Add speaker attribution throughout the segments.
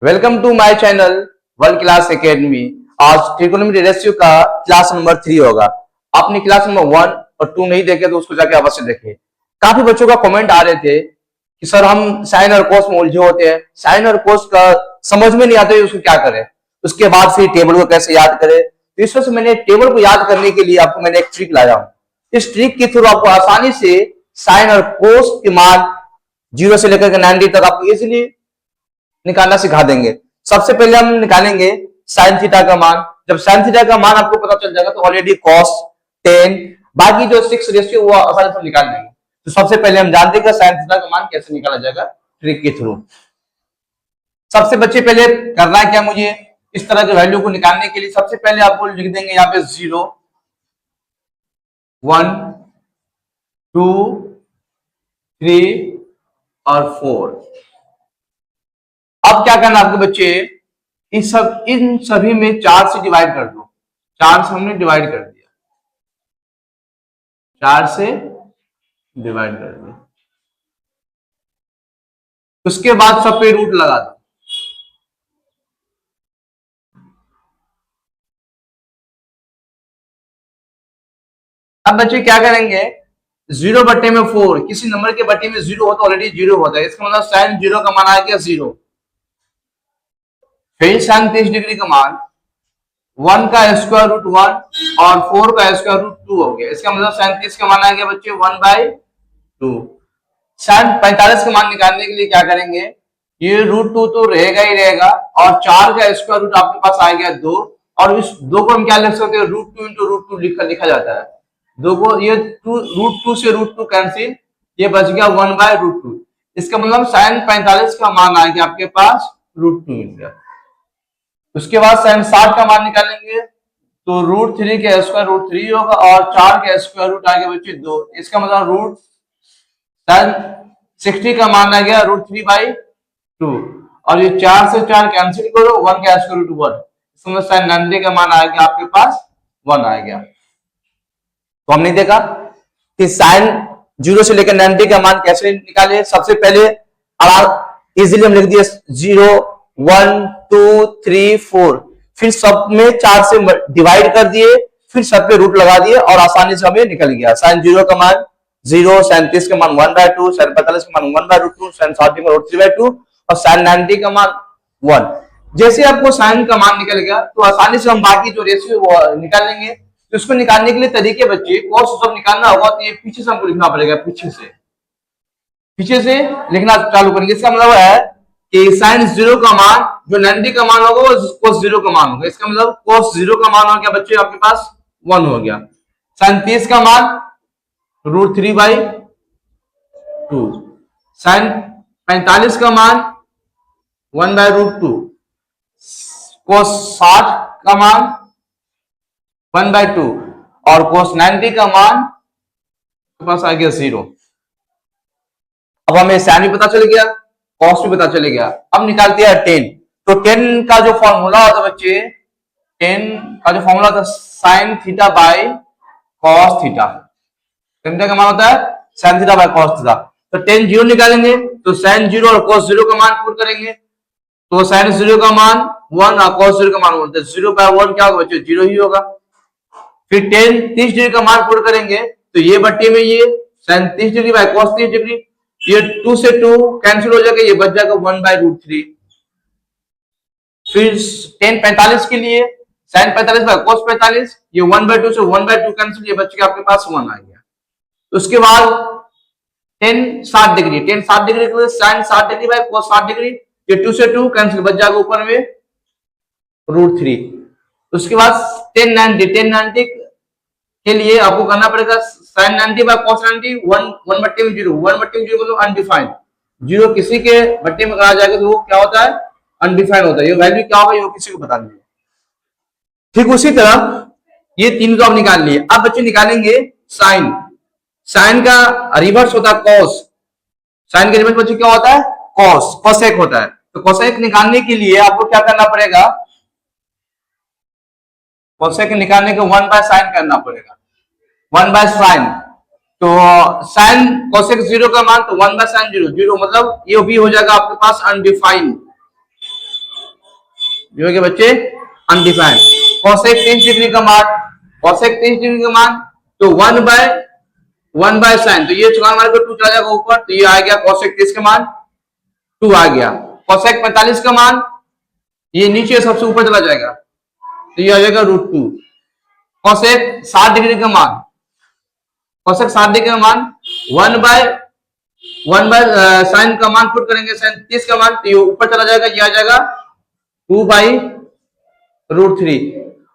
Speaker 1: Welcome to my channel world class academy. आज trigonometry ratio का class number 3 होगा। आपने क्लास नंबर 1 और 2 नहीं देखे तो उसको जाके अवश्य देखें। काफी बच्चों का कमेंट आ रहे थे कि सर हम साइन और कोस में उलझे होते हैं, साइन और कोस का समझ में नहीं आता उसको क्या करें, उसके बाद फिर टेबल को कैसे याद करें। तो इस वजह से मैंने टेबल को याद करने के लिए आपको मैंने एक ट्रिक लाया हूं। इस ट्रिक के थ्रू आपको आसानी से साइन और कोस के मान 0 से लेकर 90 तक आपको इजिली निकालना सिखा देंगे। सबसे पहले हम निकालेंगे साइन थीटा का मान। जब साइन थीटा का मान आपको पता चल जाएगा तो ऑलरेडी कॉस 10 बाकी जो 6 रेशियो वो आसानी से निकाल लेंगे। तो सबसे पहले हम जानते हैं साइन थीटा का मान कैसे निकाला जाएगा ट्रिक के थ्रू। सबसे बच्चे पहले करना है क्या, मुझे इस तरह के वैल्यू को निकालने के लिए सबसे पहले आपको लिख देंगे यहाँ पे 0 1 2 3 और 4। अब क्या करना आपके बच्चे, इन सभी में 4 से डिवाइड कर दो। 4 से हमने डिवाइड कर दिया, 4 से डिवाइड कर दिया। उसके बाद सब पे रूट लगा दो। अब बच्चे क्या करेंगे, 0 बट्टे में 4, किसी नंबर के बट्टे में 0 हो तो ऑलरेडी 0 होता है, इसका मतलब साइन 0 का मान आ गया 0। फिर साइन 30 डिग्री का मान 1 का स्क्वायर रूट 1 और 4 का स्क्वायर रूट 2 हो गया। इसका मतलब साइन 30 का मान आ गया बच्चे 1/2। साइन 45 का मान निकालने के लिए क्या करेंगे, ये रूट 2 तो रहेगा ही रहेगा और 4 का स्क्वायर रूट आपके पास आ गया 2, और इस 2 को हम क्या लिख सकते हैं, रूट 2 इंटू रूट 2 लिखा जाता है। 2 को ये रूट 2 से रूट 2 कैंसिल, ये बच गया 1/√2। इसका मतलब साइन 45 का मान आ गया आपके पास रूट 2 मिल गया। उसके बाद साइन 60 का मान निकालेंगे तो रूट 3 का स्क्वायर रूट 3 होगा और 4 का स्क्वायर रूट आ गया बच्चे 2। इसका मतलब रूट साइन 60 का मान आ गया रूट 3/2 और ये 4 से 4 कैंसिल करो, 1 का स्क्वायर रूट 1। इसमें साइन 90 का मान आ गया आपके पास 1 आ गया। तो हमने देखा कि साइन 0 से लेकर 90 का मान कैसे निकाले। सबसे पहले इजीली हम लिख दिए 0 1 2 3 4, फिर सब में 4 से डिवाइड कर दिए, फिर सब पे रूट लगा दिए और आसानी से हमें निकल गया। साइन 0 का मान 0, साइन 30 का मान 1/2, साइन 45 का मान 1/√2, साइन 60 का मान 3/2 और साइन 90 का मान 1। जैसे आपको साइन का मान निकल गया तो आसानी से हम बाकी जो रेशियो वो निकाल लेंगे। तो इसको निकालने के लिए तरीके बच्चे, कोस जब निकालना होगा तो ये पीछे से हमको लिखना पड़ेगा, पीछे से लिखना चालू करेंगे। इसका मतलब है कि साइन 0 का मान जो 90 का मान होगा वो कोस 0 का मान होगा। इसका मतलब कोस 0 का मान हो गया बच्चे आपके पास 1 हो गया। साइन 30 का मान रूट 3/2, साइन 45 का मान 1/√2, कोस 60 का मान 1/2 और कोस 90 का मान पास आ गया 0। अब हमें साइन भी पता चल गया, कॉस भी पता चल गया। अब निकालते हैं 10। तो 10 का जो फॉर्मूला होता है बच्चे, 10 का जो फॉर्मूला होता है sine theta by cos theta. का मान होता है sine theta by cos theta. तो 10 0 निकालेंगे तो साइन 0 और कॉस 0 का मान पुट करेंगे तो साइन 0 का मान 1 और कॉस 0 का मान 1, तो 0/1 क्या होगा बच्चे 0 ही होगा। फिर 10 30 डिग्री का मान पुट करेंगे तो ये बट्टे में ये sine 30 degree by cos 30 degree, ये 2 से 2 कैंसिल हो जाएगा, ये बच जाएगा 1/√3। फिर 10 45 के लिए साइन 45 बाय कॉस 45, ये 1/2 से 1/2 कैंसिल, ये बच गया आपके पास 1 आ गया। उसके बाद 10 60 डिग्री, 10 60 डिग्री के लिए sine 60 degree by cos 60 degree, ये 2 से 2 कैंसिल, बच जाएगा ऊपर में √3। उसके बाद 10 90 के लिए आपको करना पड़ेगा साइन 90 बाय कॉस 90 1 बट्टे में 0, 1 बट्टे में 0 मतलब अनडिफाइंड, 0 किसी के बट्टे में कहा जाएगा तो वो क्या होता है, अनडिफाइंड होता है। ये वैल्यू क्या होगा ये किसी को पता नहीं है। ठीक उसी तरह ये तीन तो आप निकाल लिए। अब बच्चे निकालेंगे साइन। साइन का रिवर्स होता है कॉस। साइन का रिवर्स बच्चे क्या होता है, कॉस, कोसेक होता है। तो कोसेक निकालने के लिए आपको क्या करना पड़ेगा, कोसेक निकालने के 1/sin करना पड़ेगा, 1/sin। तो साइन कोसेक 0 का मान तो 1/sin 0, 0 मतलब ये भी हो जाएगा आपके पास अनडिफाइंड। ये हो गया बच्चे अनडिफाइंड। कोसेक 30 डिग्री का मान, कोसेक 30 डिग्री का मान तो 1 बाय साइन, तो ये चुका हमारे को 2 चला जाएगा ऊपर, तो ये आ गया कोसेक 30 का मान 2 आ गया। कोसेक 45 का मान ये नीचे सबसे ऊपर चला जाएगा, तो ये आ जाएगा √2। कोसेक 60 डिग्री का मान, कोसेक 60 डिग्री का मान 1 बाय साइन का मान पुट करेंगे, साइन 30 का मान, तो ये ऊपर चला जाएगा, ये आ जाएगा 2/√3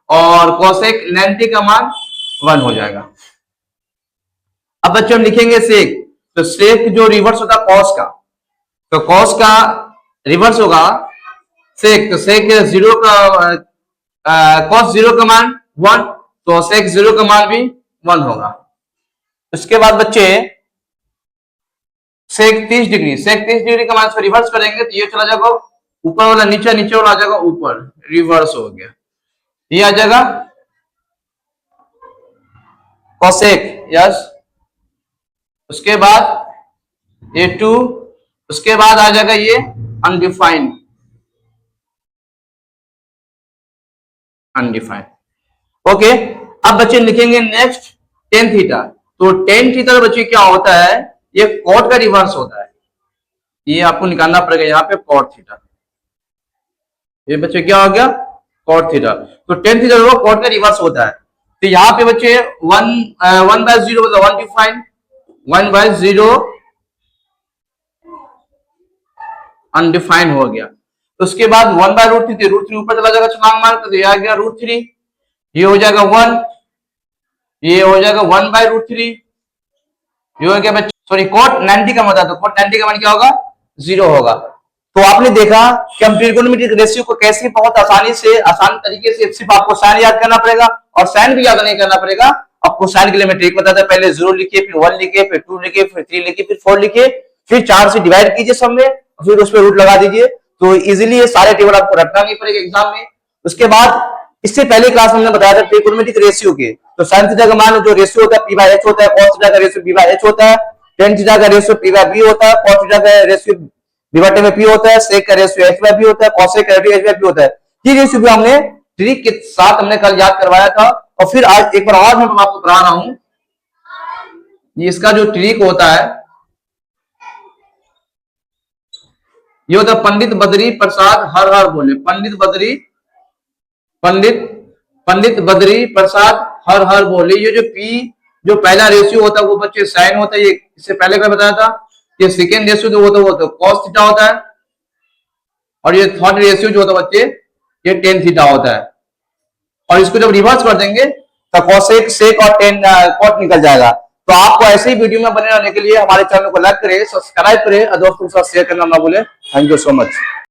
Speaker 1: और कोसेक 90 का मान 1 हो जाएगा। अब बच्चों हम लिखेंगे सेक, तो सेक जो रिवर्स होता है कॉस का, तो कॉस का रिवर्स होगा सेक, तो सेक 0 का कॉस 0 का मान 1, तो सेक 0 का मान भी 1 होगा। उसके बाद बच्चे सेक 30 डिग्री, सेक 30 डिग्री का मान इसको रिवर्स करेंगे, तो ये चला जाएगा ऊपर वाला नीचे, नीचे वाला आ जाएगा ऊपर, रिवर्स हो गया, ये आ जाएगा कोसेक, यस। उसके बाद ये 2, उसके बाद आ जाएगा ये अनडिफाइंड, ओके। अब बच्चे लिखेंगे नेक्स्ट टेन थीटा, तो टेन थीटा बच्चे क्या होता है, ये कॉट का रिवर्स होता है, ये आपको निकालना पड़ेगा यहाँ पे कॉट थीटा, ये बच्चे क्या हो गया कॉट थीटा, तो टेन थीटा जो कॉट का रिवर्स होता है, तो यहाँ पे बच्चे 1/0 मतलब अनडिफाइंड, 1/0 अनडिफाइंड हो गया। तो उसके बाद 1/√3, √3 ऊपर चला जाएगा छलांग मार, तो ये आ गया √3, ये हो जाएगा 1, ये हो जाएगा 1/√3, ये हो गया बच्चे सॉरी कॉट 90 का मतलब, तो कॉट 90 का मान क्या होगा 0 होगा। तो आपने देखा कि हम ट्रिगोनोमेट्रिक रेशियो को कैसे बहुत आसान तरीके से सिर्फ आपको साइन याद करना पड़ेगा, और साइन भी याद नहीं करना पड़ेगा आपको। साइन के लिए मैं ट्रिक बताता, पहले 0 लिखिए, फिर 1 लिखिए, फिर 2 लिखिए, फिर 3 लिखिए, फिर 4 लिखिए, फिर 4 से डिवाइड कीजिए सब में, फिर उस पर रूट लगा दीजिए, तो इजीली ये सारे टेबल आपको रटना नहीं पड़ेगा एग्जाम में। उसके बाद इससे पहले क्लास हमने बताया था ट्रिगोनोमेट्रिक रेशियो के, तो साइन थीटा का मान जो रेशियो होता है p/h होता है, cos थीटा का रेशियो b/h होता है, tan थीटा का रेशियो p/b होता है, cos थीटा का रेशियो b/p होता है, sec का रेशियो h/b होता है, cosec का रेशियो h/p होता है। ये रेशियो भी हमने ट्रिक के साथ हमने कल याद करवाया था, और फिर आज एक बार और मैं आपको करा रहा हूं। ये इसका जो ट्रिक होता है ये होता है पंडित बद्री प्रसाद हर हर बोले, पंडित बद्री प्रसाद हर हर बोले। ये जो p जो पहला रेशियो होता है वो बच्चे साइन होता है, ये इससे पहले मैं बताया था। ये सेकेंड रेशियो जो होता है वो तो cos थीटा होता है, और ये थर्ड रेशियो जो होता है बच्चे ये tan थीटा होता है। और इसको जब रिवर्स कर देंगे तो cosec, sec और tan cot निकल जाएगा। तो आपको ऐसे ही वीडियो में बने रहने के लिए हमारे चैनल को लाइक करें, सब्सक्राइब करें और दोस्तों के साथ शेयर करना ना भूलें। Thank you so much.